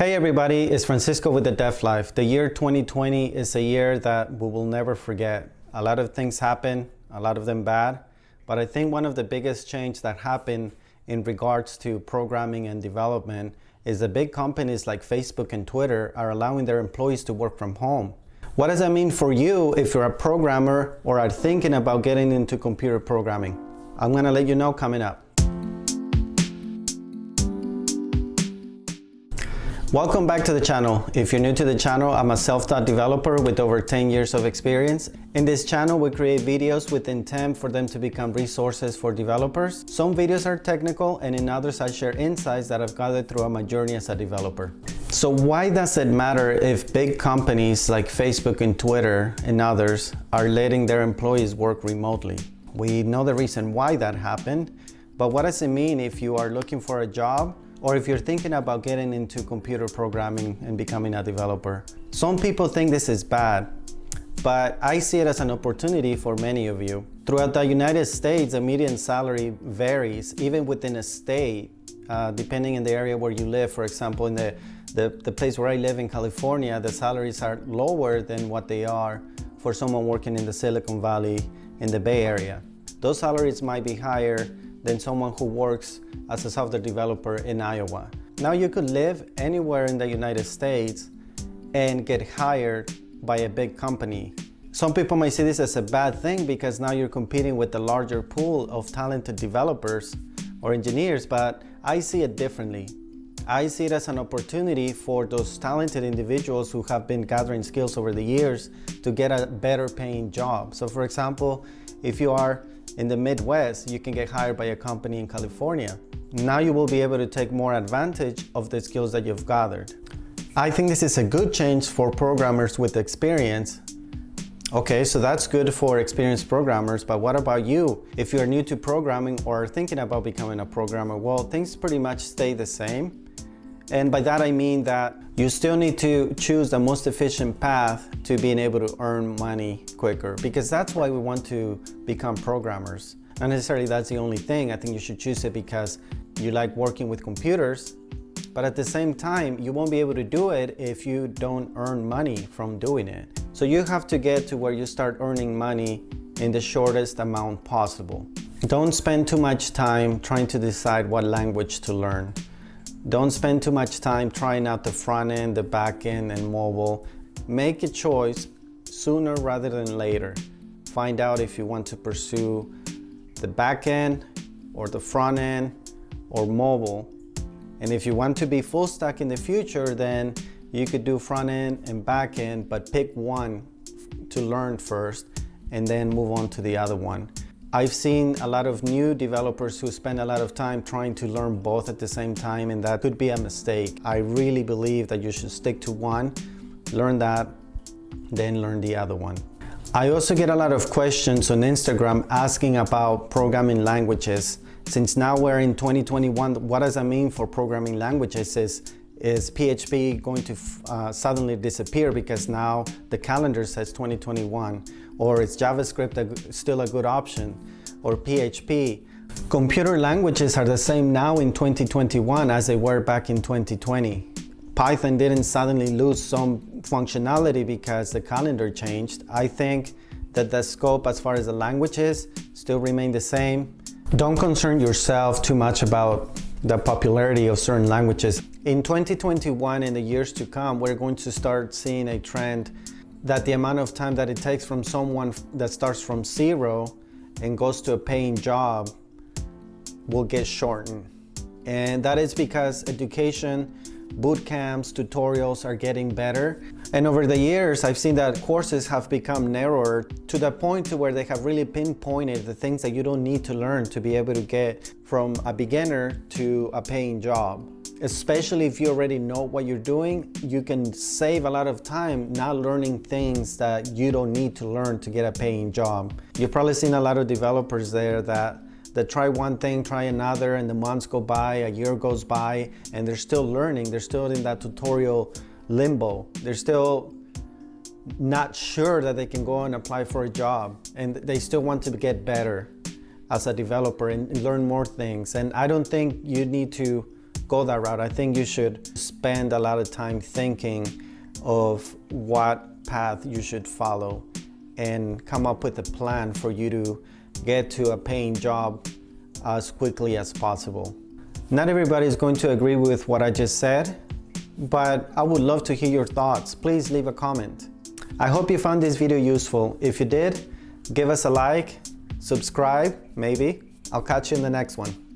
Hey everybody, it's Francisco with The Dev Life. The year 2020 is a year that we will never forget. A lot of things happen, a lot of them bad, but I think one of the biggest change that happened in regards to programming and development is the big companies like Facebook and Twitter are allowing their employees to work from home. What does that mean for you if you're a programmer or are thinking about getting into computer programming? I'm gonna let you know coming up. Welcome back to the channel. If you're new to the channel, I'm a self-taught developer with over 10 years of experience. In this channel, we create videos with intent for them to become resources for developers. Some videos are technical, and in others I share insights that I've gathered throughout my journey as a developer. So why does it matter if big companies like Facebook and Twitter and others are letting their employees work remotely? We know the reason why that happened, but what does it mean if you are looking for a job or if you're thinking about getting into computer programming and becoming a developer? Some people think this is bad, but I see it as an opportunity for many of you. Throughout the United States, the median salary varies, even within a state, depending on the area where you live. For example, in the place where I live in California, the salaries are lower than what they are for someone working in the Silicon Valley in the Bay Area. Those salaries might be higher than someone who works as a software developer in Iowa. Now you could live anywhere in the United States and get hired by a big company. Some people might see this as a bad thing because now you're competing with a larger pool of talented developers or engineers, but I see it differently. I see it as an opportunity for those talented individuals who have been gathering skills over the years to get a better paying job. So for example, if you are in the Midwest, you can get hired by a company in California. Now you will be able to take more advantage of the skills that you've gathered. I think this is a good change for programmers with experience. Okay, so that's good for experienced programmers, but what about you? If you're new to programming or are thinking about becoming a programmer, well, things pretty much stay the same. And by that I mean that you still need to choose the most efficient path to being able to earn money quicker, because that's why we want to become programmers. Not necessarily that's the only thing. I think you should choose it because you like working with computers, but at the same time, you won't be able to do it if you don't earn money from doing it. So you have to get to where you start earning money in the shortest amount possible. Don't spend too much time trying to decide what language to learn. Don't spend too much time trying out the front end, the back end, and mobile. Make a choice sooner rather than later. Find out if you want to pursue the back end or the front end or mobile. And if you want to be full stack in the future, then you could do front end and back end, but pick one to learn first and then move on to the other one. I've seen a lot of new developers who spend a lot of time trying to learn both at the same time, and that could be a mistake. I really believe that you should stick to one, learn that, then learn the other one. I also get a lot of questions on Instagram asking about programming languages. Since now we're in 2021, what does that mean for programming languages? Is PHP going to suddenly disappear because now the calendar says 2021? Or is JavaScript still a good option? Or PHP? Computer languages are the same now in 2021 as they were back in 2020. Python didn't suddenly lose some functionality because the calendar changed. I think that the scope as far as the languages still remain the same. Don't concern yourself too much about the popularity of certain languages. In 2021 and the years to come, we're going to start seeing a trend that the amount of time that it takes from someone that starts from zero and goes to a paying job will get shortened. And that is because education, boot camps, tutorials are getting better. And over the years, I've seen that courses have become narrower to the point to where they have really pinpointed the things that you don't need to learn to be able to get from a beginner to a paying job. Especially if you already know what you're doing, you can save a lot of time not learning things that you don't need to learn to get a paying job. You've probably seen a lot of developers there that try one thing, try another, and the months go by, a year goes by, and they're still learning. They're still in that tutorial limbo. They're still not sure that they can go and apply for a job, and they still want to get better as a developer and learn more things. And I don't think you need to go that route. I think you should spend a lot of time thinking of what path you should follow and come up with a plan for you to get to a paying job as quickly as possible. Not everybody is going to agree with what I just said, but I would love to hear your thoughts. Please leave a comment. I hope you found this video useful. If you did, give us a like, subscribe, maybe. I'll catch you in the next one.